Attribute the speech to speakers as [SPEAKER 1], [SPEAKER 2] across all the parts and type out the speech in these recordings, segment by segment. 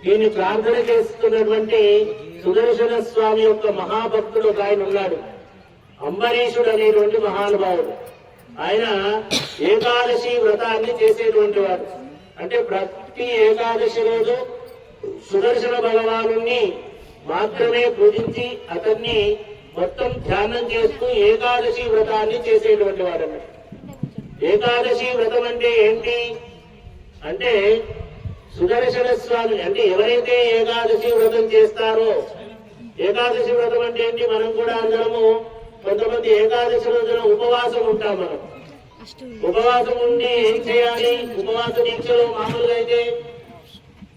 [SPEAKER 1] దీన్ని ప్రార్థన చేస్తున్నటువంటి సుదర్శన స్వామి యొక్క మహాభక్తుడు ఒక ఆయన ఉన్నాడు, అంబరీషుడు అనేటువంటి మహానుభావుడు. ఆయన ఏకాదశి వ్రతాన్ని చేసేటువంటి వాడు. అంటే ప్రతి ఏకాదశి రోజు సుదర్శన భగవాను మాత్రమే పూజించి అతన్ని మొత్తం ధ్యానం చేస్తూ ఏకాదశి వ్రతాన్ని చేసేటువంటి వాడు అన్నమాట. ఏకాదశి వ్రతం అంటే ఏంటి అంటే సుదర్శన స్వామి అంటే ఎవరైతే ఏకాదశి వ్రతం చేస్తారో, ఏకాదశి వ్రతం అంటే ఏంటి, మనం కూడా అందరము కొంతమంది ఏకాదశి రోజున ఉపవాసం ఉంటాం. మనం ఉపవాసం ఉండి ఏం చేయాలి, ఉపవాస దీక్షలో మామూలుగా అయితే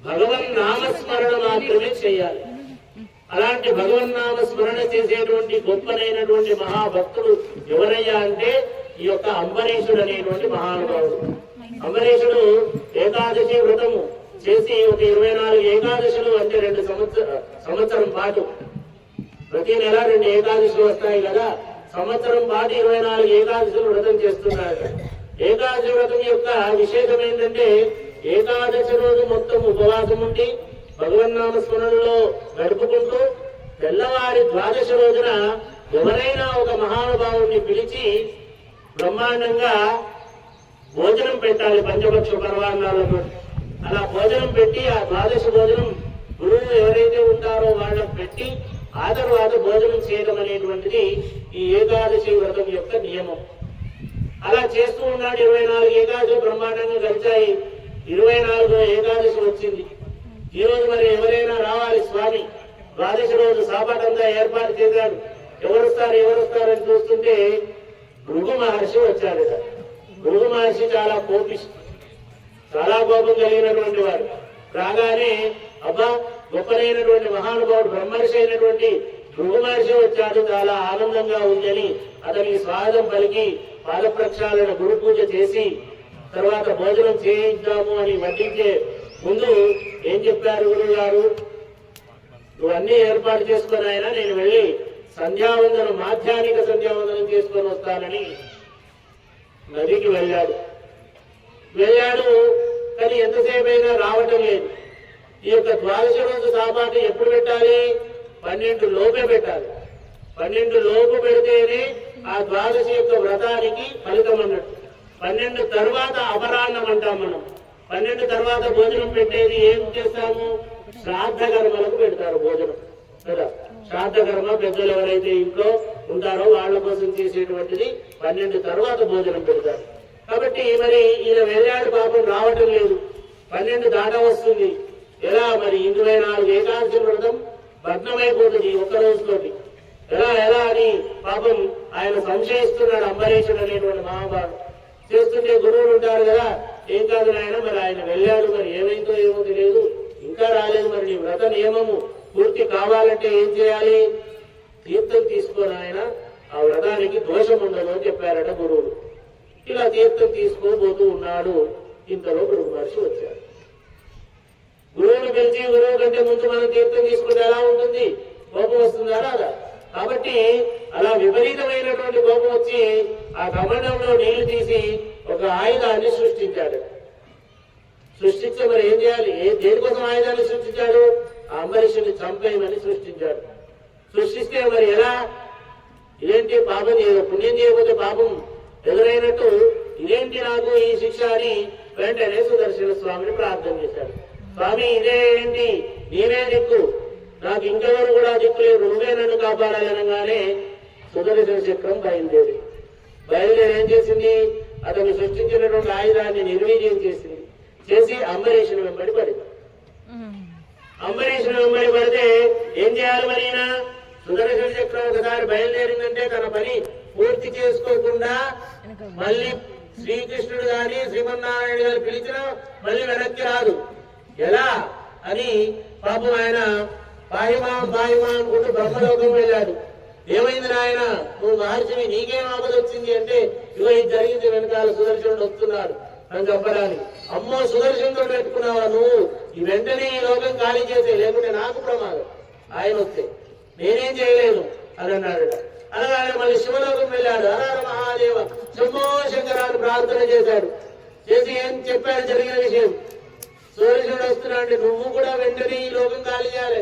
[SPEAKER 1] భగవన్ నామస్మరణ మాత్రమే చేయాలి. అలాంటి భగవన్నామ స్మరణ చేసేటువంటి గొప్పనైనటువంటి మహాభక్తుడు ఎవరయ్యా అంటే ఈ యొక్క అంబరీషుడు అనేటువంటి మహానుభావుడు. అంబరీషుడు ఏకాదశి వ్రతము చేసి ఒక 24 ఏకాదశులు అంటే 2 సంవత్సరం పాటు ప్రతి నెల 2 ఏకాదశులు వస్తాయి కదా, సంవత్సరం పాటు 24 ఏకాదశులు వ్రతం చేస్తున్నాడు. ఏకాదశి వ్రతం యొక్క విశేషం ఏంటంటే ఏకాదశి రోజు మొత్తం ఉపవాసం ఉండి భగవన్నామ స్మరణలో గడుపుకుంటూ తెల్లవారి ద్వాదశి రోజున ఎవరైనా ఒక మహానుభావుని పిలిచి బ్రహ్మాండంగా భోజనం పెట్టాలి పంచపక్ష పర్వాణాలతో. అలా భోజనం పెట్టి ఆ ద్వాదశి భోజనం గురువు ఎవరైతే ఉంటారో వాళ్ళకు పెట్టి ఆ తర్వాత భోజనం చేయడం అనేటువంటిది ఈ ఏకాదశి వ్రతం యొక్క నియమం. అలా చేస్తూ ఉన్నాడు. 24 ఏకాదశి బ్రహ్మాండంగా గడిచాయి. 24వ ఏకాదశి వచ్చింది. ఈ రోజు మరి ఎవరైనా రావాలి స్వామి. ద్వాదశి రోజు సాపాటంతా ఏర్పాటు చేశాడు. ఎవరొస్తారని చూస్తుంటే భృగు మహర్షి వచ్చాడట. భృగు మహర్షి చాలా కోపిష్టి, చాలా కోపం కలిగినటువంటి వాడు. రాగానే అబ్బా గొప్పనైనటువంటి మహానుభావుడు బ్రహ్మర్షి అయినటువంటి భృగు మహర్షి వచ్చాడు, చాలా ఆనందంగా ఉందని అతనికి స్వాగతం పలికి పాద ప్రక్షాళన గురు పూజ చేసి తర్వాత భోజనం చేయిద్దాము అని వడ్డించే ముందు ఏం చెప్పారు గురువు గారు, నువ్వు అన్ని ఏర్పాటు చేసుకుని అయినా నేను వెళ్ళి సంధ్యావందనం మాధ్యానిక సంధ్యావందనం చేసుకొని వస్తానని నదికి వెళ్ళాడు. కానీ ఎంతసేపు అయినా రావటం లేదు. ఈ యొక్క ద్వాదశి రోజు సాపాటు ఎప్పుడు పెట్టాలి, 12 లోపే పెట్టాలి. 12 లోపు పెడితేనే ఆ ద్వాదశి యొక్క వ్రతానికి ఫలితం అన్నట్టు. 12 తర్వాత అపరాహ్నం అంటాం మనం. 12 తర్వాత భోజనం పెట్టేది ఏం చేస్తాము, శ్రాద్ధ కర్మలకు పెడతారు భోజనం కదా. శ్రాద్ధ కర్మ పెద్దలు ఎవరైతే ఇంట్లో ఉంటారో వాళ్ళ కోసం చేసేటువంటిది 12 తర్వాత భోజనం పెడతారు. కాబట్టి మరి ఈయన వెళ్ళాడు, పాపం రావటం లేదు. 12 దాట వస్తుంది. ఎలా మరి 24 ఏకాదశి వ్రతం భగ్నమైపోతుంది ఒక్క రోజుతోటి. ఎలా అని పాపం ఆయన సంశయిస్తున్నాడు. అంబరీషుడు అనేటువంటి మహాభావుడు చేస్తుంటే గురువులు ఉంటారు కదా, ఏం కాదు నాయన మరి ఆయన వెళ్ళాడు, మరి ఏమైందో ఏమో తెలియదు, ఇంకా రాలేదు, మరి నీ వ్రత నియమము పూర్తి కావాలంటే ఏం చేయాలి, తీర్థం తీసుకొని ఆయన ఆ వ్రతానికి దోషం ఉండదు అని చెప్పారట గురువులు. ఇలా తీర్థం తీసుకోబోతూ ఉన్నాడు. ఇంతలో భృగు మహర్షి వచ్చారు. గురువును పిలిచి గురువు కంటే ముందు మనం తీర్థం తీసుకుంటే ఎలా ఉంటుంది, కోపం వస్తుందా రాదా? కాబట్టి అలా విపరీతమైనటువంటి కోపం వచ్చి ఆ కమండంలో నీళ్లు తీసి ఒక ఆయుధాన్ని సృష్టించాడు. సృష్టిస్తే మరి ఏం చేయాలి, దేనికోసం ఆయుధాన్ని సృష్టించాడు, ఆ అంబరీషుని చంపేయమని సృష్టించాడు. సృష్టిస్తే మరి ఎలా, ఇదేంటి పాపం పుణ్యం చేయకపోతే పాపం ఎదురైనట్టు, ఇదేంటి నాకు ఈ శిక్ష అని వెంటనే సుదర్శన స్వామిని ప్రార్థన చేశాడు. స్వామి ఇదే ఏంటి, నీవే దిక్కు, నాకు ఇంకెవరు కూడా దిక్కు లేదు, నువ్వే నన్ను కాపాడాలనగానే సుదర్శన చక్రం బయలుదేరి ఏం చేసింది, అతను సృష్టించినటువంటి ఆయుధాన్ని నిర్వీర్యం చేసి అంబరీషుని వెంబడి పడింది. అంబరీషుని వెంబడి పడితే ఏం చేయాలి మరి, సుదర్శన చక్రం ఒకసారి బయలుదేరిందంటే తన పని పూర్తి చేసుకోకుండా మళ్ళీ శ్రీకృష్ణుడు గాని శ్రీమన్నారాయణ గారు పిలిచినా మళ్ళీ వెనక్కి రాదు. ఎలా అని పాపం ఆయన పాయిమా అనుకుంటూ బ్రహ్మలోకం వెళ్ళాడు. ఏమైంది నాయన, నువ్వు మహర్షివి, నీకేం ఆపద వచ్చింది అంటే, ఇగో ఇది జరిగింది, వెనకాల సుదర్శనుడు వస్తున్నాడు అని చెప్పడానికి. అమ్మో సుదర్శనుడు పెట్టుకున్నావా నువ్వు, ఈ వెంటనే ఈ లోకం ఖాళీ చేసే, లేకుంటే నాకు ప్రమాదం, ఆయన వస్తే నేనేం చేయలేను అని అన్నాడు. అనగానే మళ్ళీ శివలోకం వెళ్ళాడు. హర మహాదేవ శంభో శంకరాన్ని ప్రార్థన చేశాడు. చేసి ఏం చెప్పాడు జరిగిన విషయం, సుదర్శనుడు వస్తున్నాడు, నువ్వు కూడా వెంటనే ఈ లోకం ఖాళీ చేయాలి.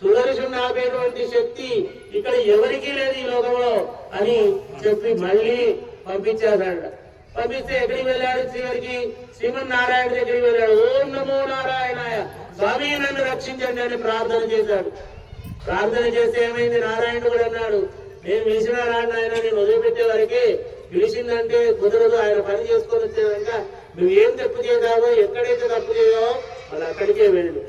[SPEAKER 1] సుదర్శనుడు ఆపేటువంటి శక్తి ఇక్కడ ఎవరికీ లేదు ఈ లోకంలో అని చెప్పి మళ్ళీ పంపించేశాడు. పంపిస్తే ఎక్కడికి వెళ్ళాడు? చివరికి శ్రీమన్నారాయణ దగ్గరికి వెళ్ళాడు. ఓం నమో నారాయణాయ, స్వామి నన్ను రక్షించండి అని ప్రార్థన చేశాడు. ప్రార్థన చేస్తే ఏమైంది? నారాయణుడు కూడా అన్నాడు, నేను పిలిచిన రాడు ఆయన, నేను వదిలిపెట్టే వరకే, పిలిచిందంటే కుదరదు, ఆయన పని చేసుకొని వచ్చేదాక నువ్వేం తప్పు చేసావో, ఎక్కడైతే తప్పు చేయావో వాళ్ళు అక్కడికే వెళ్ళు,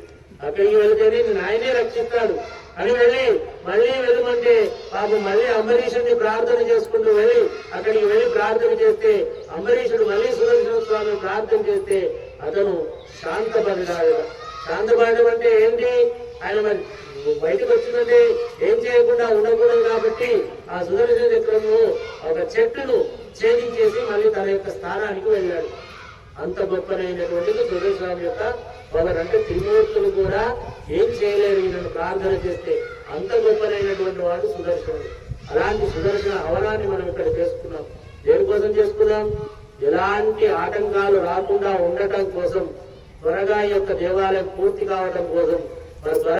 [SPEAKER 1] అక్కడికి వెళితేనే నేను ఆయనే రక్షిస్తాడు అని వెళ్ళి మళ్ళీ వెళ్ళమంటే పాపం మళ్ళీ అంబరీషుడిని ప్రార్థన చేసుకుంటూ వెళ్ళి అక్కడికి వెళ్ళి ప్రార్థన చేస్తే అంబరీషుడు మళ్ళీ సుదర్శన స్వామి ప్రార్థన చేస్తే అతను శాంతపడ్డాడు. శాంతపడడం అంటే ఏంటి? ఆయన మరి బయటకు వచ్చిందంటే ఏం చేయకుండా ఉండకూడదు కాబట్టి ఆ సుదర్శన చక్రము ఒక చెట్టును ఛేదించేసి మళ్ళీ తన యొక్క స్థానానికి వెళ్ళాడు. అంత గొప్పనైనటువంటిది సుదర్శన యొక్క పవర్. అంటే త్రిమూర్తులు కూడా ఏం చేయలేరు ఈయనను ప్రార్థన చేస్తే. అంత గొప్పనైనటువంటి వాడు సుదర్శనుడు. అలాంటి సుదర్శన హవనాన్ని మనం ఇక్కడ చేసుకున్నాం. దేనికోసం చేసుకున్నాం? ఎలాంటి ఆటంకాలు రాకుండా ఉండటం కోసం, త్వరగా ఈ యొక్క దేవాలయం పూర్తి కావటం కోసం. మరి